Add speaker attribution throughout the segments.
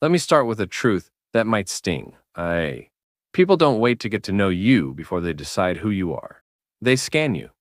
Speaker 1: Let me start with a truth that might sting. People don't wait to get to know you before they decide who you are. They scan you,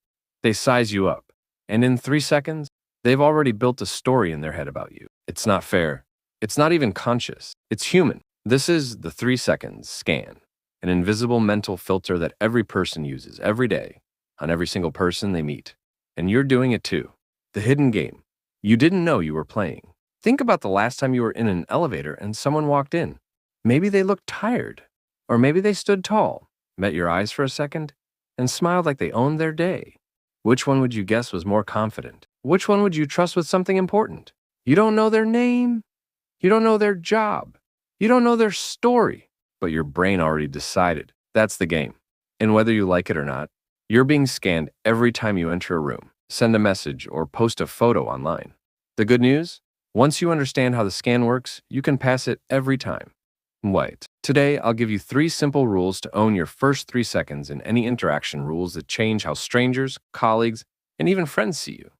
Speaker 1: they size you up, and in 3 seconds, they've already built a story in their head about you. It's not fair. It's not even conscious. It's human. This is the 3 seconds scan, an invisible mental filter that every person uses every day on every single person they meet. And you're doing it too. The hidden game. You didn't know you were playing. Think about the last time you were in an elevator and someone walked in. Maybe they looked tired, or maybe they stood tall, met your eyes for a second, and smiled like they owned their day. Which one would you guess was more confident? Which one would you trust with something important? You don't know their name. You don't know their job. You don't know their story, but your brain already decided. That's the game. And whether you like it or not, you're being scanned every time you enter a room, send a message, or post a photo online. The good news? Once you understand how the scan works, you can pass it every time. Wait. Today, I'll give you 3 simple rules to own your first 3 seconds in any interaction, rules that change how strangers, colleagues, and even friends see you.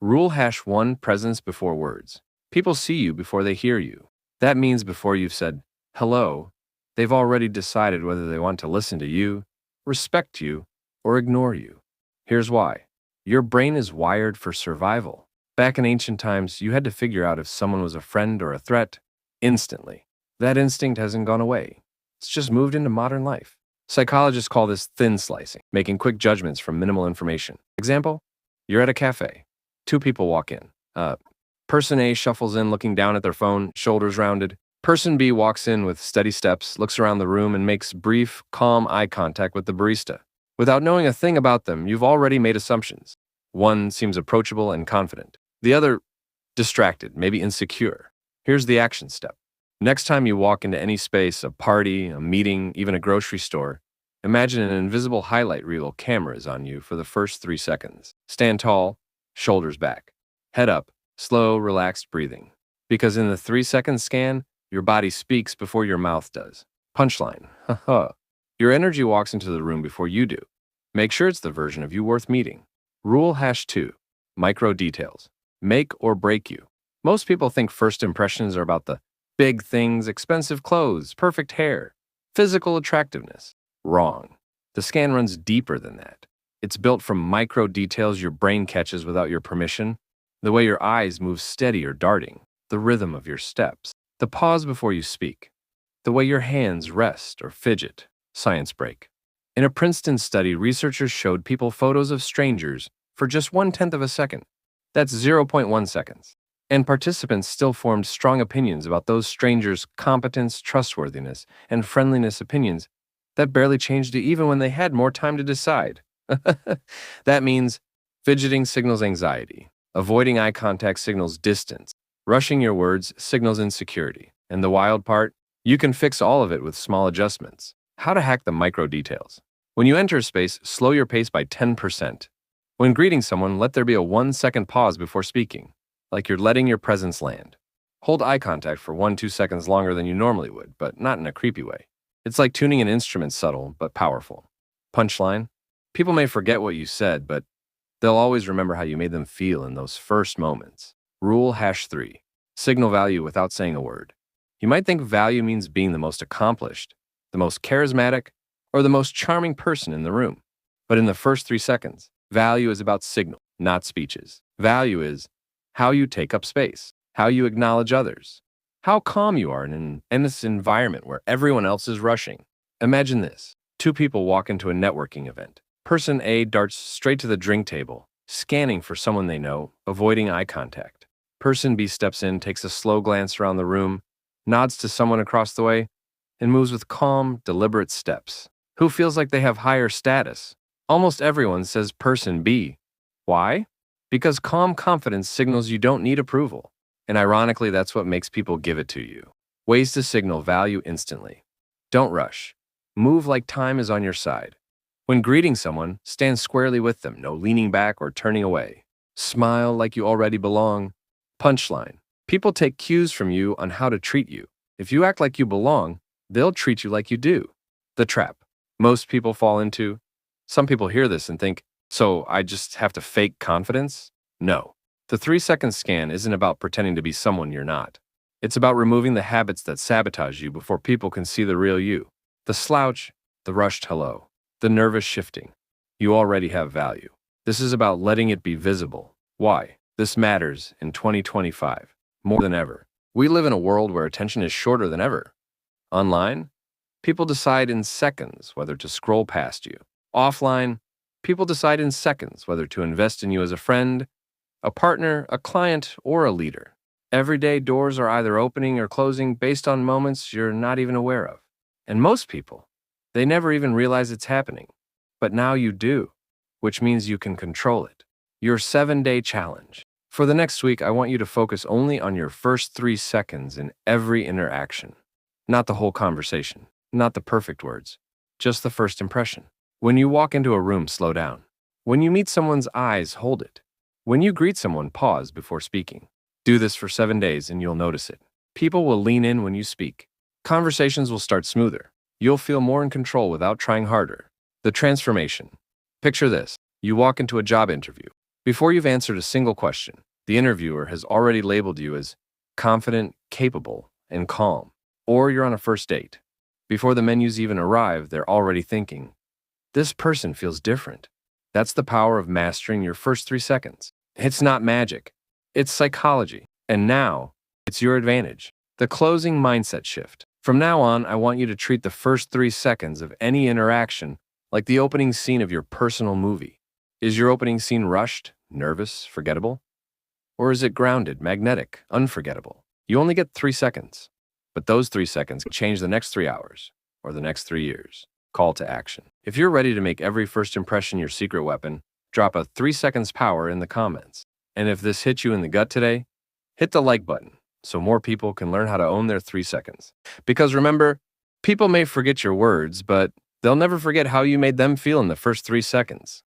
Speaker 1: Rule #1, presence before words. People see you before they hear you. That means before you've said hello, they've already decided whether they want to listen to you, respect you, or ignore you. Here's why. Your brain is wired for survival. Back in ancient times, you had to figure out if someone was a friend or a threat instantly. That instinct hasn't gone away. It's just moved into modern life. Psychologists call this thin slicing, making quick judgments from minimal information. Example, you're at a cafe. 2 people walk in. Person A shuffles in looking down at their phone, shoulders rounded. Person B walks in with steady steps, looks around the room, and makes brief, calm eye contact with the barista. Without knowing a thing about them, you've already made assumptions. One seems approachable and confident. The other, distracted, maybe insecure. Here's the action step. Next time you walk into any space, a party, a meeting, even a grocery store, imagine an invisible highlight reel camera is on you for the first 3 seconds. Stand tall, shoulders back. Head up, slow, relaxed breathing. Because in the 3-second scan, your body speaks before your mouth does. Punchline. Your energy walks into the room before you do. Make sure it's the version of you worth meeting. Rule #2, micro details. Make or break you. Most people think first impressions are about the big things, expensive clothes, perfect hair, physical attractiveness. Wrong. The scan runs deeper than that. It's built from micro details your brain catches without your permission. The way your eyes move steady or darting, the rhythm of your steps, the pause before you speak, the way your hands rest or fidget. Science break. In a Princeton study, researchers showed people photos of strangers for just 1/10 of a second. That's 0.1 seconds. And participants still formed strong opinions about those strangers' competence, trustworthiness, and friendliness opinions that barely changed even when they had more time to decide. That means fidgeting signals anxiety, avoiding eye contact signals distance, rushing your words signals insecurity. And the wild part, you can fix all of it with small adjustments. How to hack the micro details. When you enter a space, slow your pace by 10%. When greeting someone, let there be a 1-second pause before speaking, like you're letting your presence land. Hold eye contact for 1-2 seconds longer than you normally would, but not in a creepy way. It's like tuning an instrument, subtle but powerful. Punchline. People may forget what you said, but they'll always remember how you made them feel in those first moments. Rule #3. Signal value without saying a word. You might think value means being the most accomplished, the most charismatic, or the most charming person in the room. But in the first 3 seconds, value is about signal, not speeches. Value is how you take up space, how you acknowledge others, how calm you are in this environment where everyone else is rushing. Imagine this. 2 people walk into a networking event. Person A darts straight to the drink table, scanning for someone they know, avoiding eye contact. Person B steps in, takes a slow glance around the room, nods to someone across the way, and moves with calm, deliberate steps. Who feels like they have higher status? Almost everyone says person B. Why? Because calm confidence signals you don't need approval. And ironically, that's what makes people give it to you. Ways to signal value instantly. Don't rush. Move like time is on your side. When greeting someone, stand squarely with them, no leaning back or turning away. Smile like you already belong. Punchline. People take cues from you on how to treat you. If you act like you belong, they'll treat you like you do. The trap most people fall into. Some people hear this and think, so I just have to fake confidence? No. The 3-second scan isn't about pretending to be someone you're not. It's about removing the habits that sabotage you before people can see the real you. The slouch, the rushed hello, the nervous shifting. You already have value. This is about letting it be visible. Why? This matters in 2025 more than ever. We live in a world where attention is shorter than ever. Online, people decide in seconds whether to scroll past you. Offline, people decide in seconds whether to invest in you as a friend, a partner, a client, or a leader. Every day, doors are either opening or closing based on moments you're not even aware of. And most people, they never even realize it's happening. But now you do, which means you can control it. Your 7-day challenge. For the next week, I want you to focus only on your first 3 seconds in every interaction. Not the whole conversation, not the perfect words, just the first impression. When you walk into a room, slow down. When you meet someone's eyes, hold it. When you greet someone, pause before speaking. Do this for 7 days and you'll notice it. People will lean in when you speak. Conversations will start smoother. You'll feel more in control without trying harder. The transformation. Picture this. You walk into a job interview. Before you've answered a single question, the interviewer has already labeled you as confident, capable, and calm. Or you're on a first date. Before the menus even arrive, they're already thinking, this person feels different. That's the power of mastering your first 3 seconds. It's not magic. It's psychology. And now, it's your advantage. The closing mindset shift. From now on, I want you to treat the first 3 seconds of any interaction like the opening scene of your personal movie. Is your opening scene rushed, nervous, forgettable? Or is it grounded, magnetic, unforgettable? You only get 3 seconds. But those 3 seconds can change the next 3 hours or the next 3 years. Call to action. If you're ready to make every first impression your secret weapon, drop a 3 seconds power in the comments. And if this hit you in the gut today, hit the like button so more people can learn how to own their 3 seconds. Because remember, people may forget your words, but they'll never forget how you made them feel in the first 3 seconds.